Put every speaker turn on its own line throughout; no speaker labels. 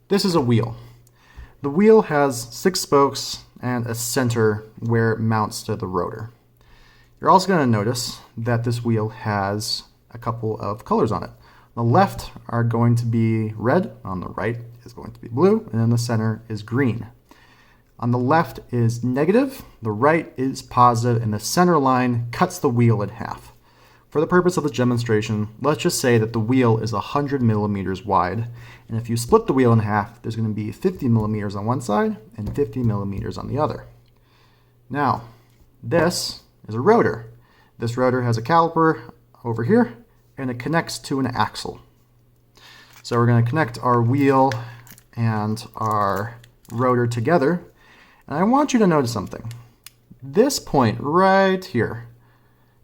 This is a wheel. The wheel has 6 spokes and a center where it mounts to the rotor. You're also going to notice that this wheel has a couple of colors on it. On the left are going to be red, on the right is going to be blue, and then the center is green. On the left is negative, the right is positive, and the center line cuts the wheel in half. For the purpose of the demonstration, let's just say that the wheel is 100 millimeters wide, and if you split the wheel in half, there's going to be 50 millimeters on one side and 50 millimeters on the other. Now, this is a rotor. This rotor has a caliper over here, and it connects to an axle. So we're going to connect our wheel and our rotor together, and I want you to notice something. This point right here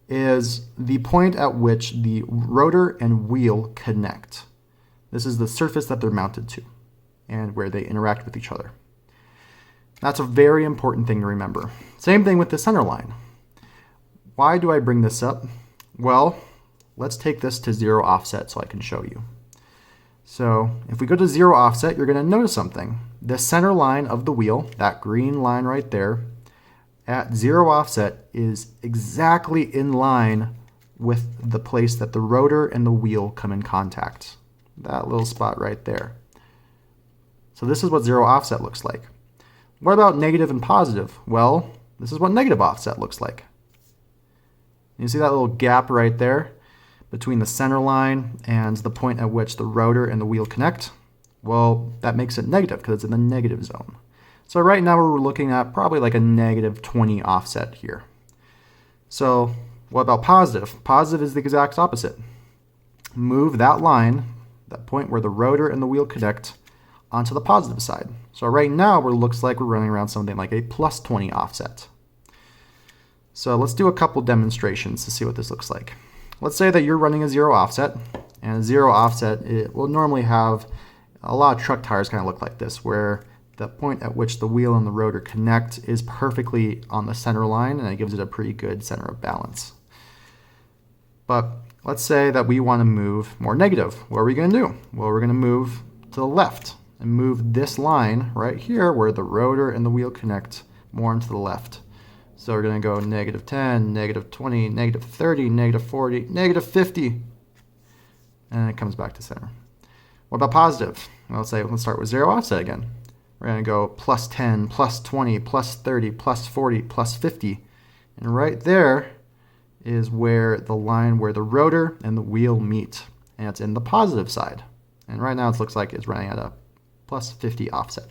is the point at which the rotor and wheel connect. This is the surface that they're mounted to and where they interact with each other. That's a very important thing to remember. Same thing with the center line. Why do I bring this up? Well, let's take this to 0 offset so I can show you. So if we go to 0 offset, you're going to notice something. The center line of the wheel, that green line right there, at 0 offset is exactly in line with the place that the rotor and the wheel come in contact. That little spot right there. So this is what 0 offset looks like. What about negative and positive? Well, this is what negative offset looks like. You see that little gap right there between the center line and the point at which the rotor and the wheel connect? Well, that makes it negative because it's in the negative zone. So right now we're looking at probably like a negative 20 offset here. So what about positive? Positive is the exact opposite. Move that line, that point where the rotor and the wheel connect, onto the positive side. So right now it looks like we're running around something like a plus 20 offset. So let's do a couple demonstrations to see what this looks like. Let's say that you're running a 0 offset, and a 0 offset, it will normally have a lot of truck tires kind of look like this, where the point at which the wheel and the rotor connect is perfectly on the center line, and it gives it a pretty good center of balance. But let's say that we want to move more negative. What are we going to do? Well, we're going to move to the left and move this line right here where the rotor and the wheel connect more into the left. So we're going to go negative 10, negative 20, negative 30, negative 40, negative 50, and it comes back to center. What about positive? Well, let's start with 0 offset again. We're going to go plus 10, plus 20, plus 30, plus 40, plus 50. And right there is where the line where the rotor and the wheel meet. And it's in the positive side. And right now it looks like it's running at a plus 50 offset.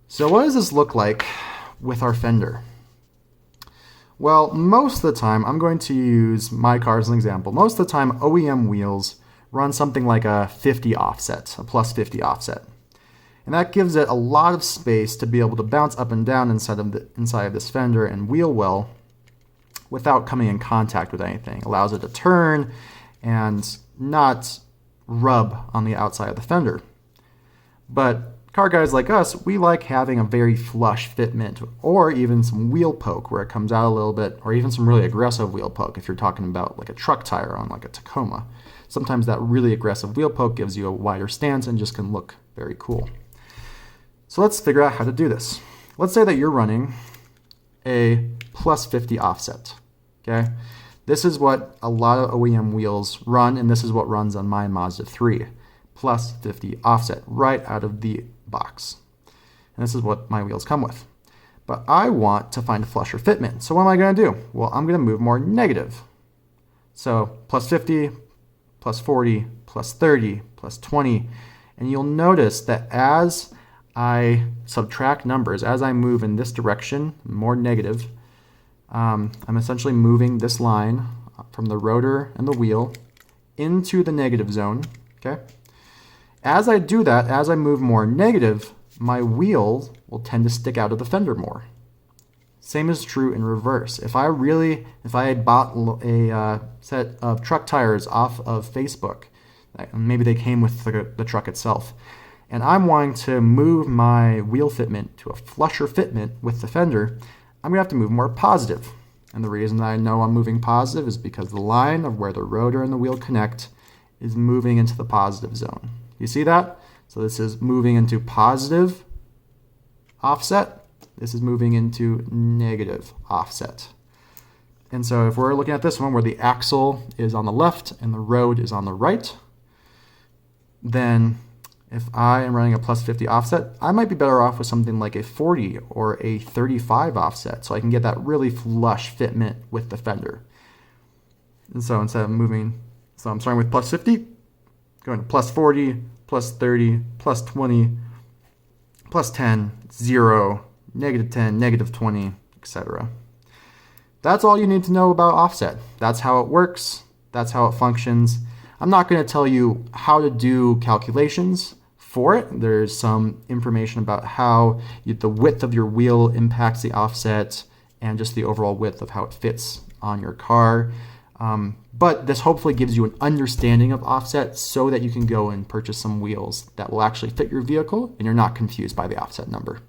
So what does this look like with our fender? Well, most of the time, I'm going to use my car as an example. Most of the time, OEM wheels run something like a 50 offset, a plus 50 offset. And that gives it a lot of space to be able to bounce up and down inside of this fender and wheel well without coming in contact with anything. It allows it to turn and not rub on the outside of the fender. But car guys like us, we like having a very flush fitment or even some wheel poke where it comes out a little bit, or even some really aggressive wheel poke if you're talking about like a truck tire on like a Tacoma. Sometimes that really aggressive wheel poke gives you a wider stance and just can look very cool. So let's figure out how to do this. Let's say that you're running a plus 50 offset, okay? This is what a lot of OEM wheels run, and this is what runs on my Mazda 3. Plus 50 offset right out of the box. And this is what my wheels come with. But I want to find a flusher fitment. So what am I going to do? Well, I'm going to move more negative. So plus 50, plus 40, plus 30, plus 20. And you'll notice that as I subtract numbers, as I move in this direction, more negative, I'm essentially moving this line from the rotor and the wheel into the negative zone, okay? As I do that, as I move more negative, my wheels will tend to stick out of the fender more. Same is true in reverse. If I had bought a set of truck tires off of Facebook, maybe they came with the truck itself, and I'm wanting to move my wheel fitment to a flusher fitment with the fender, I'm going to have to move more positive. And the reason that I know I'm moving positive is because the line of where the rotor and the wheel connect is moving into the positive zone. You see that? So this is moving into positive offset. This is moving into negative offset. And so if we're looking at this one where the axle is on the left and the road is on the right, then if I am running a plus 50 offset, I might be better off with something like a 40 or a 35 offset, so I can get that really flush fitment with the fender. And so instead of moving, so I'm starting with plus 50, going to plus 40, plus 30, plus 20, plus 10, 0, negative 10, negative 20, etc. That's all you need to know about offset. That's how it works. That's how it functions. I'm not going to tell you how to do calculations for it. There's some information about how the width of your wheel impacts the offset and just the overall width of how it fits on your car. But this hopefully gives you an understanding of offset so that you can go and purchase some wheels that will actually fit your vehicle and you're not confused by the offset number.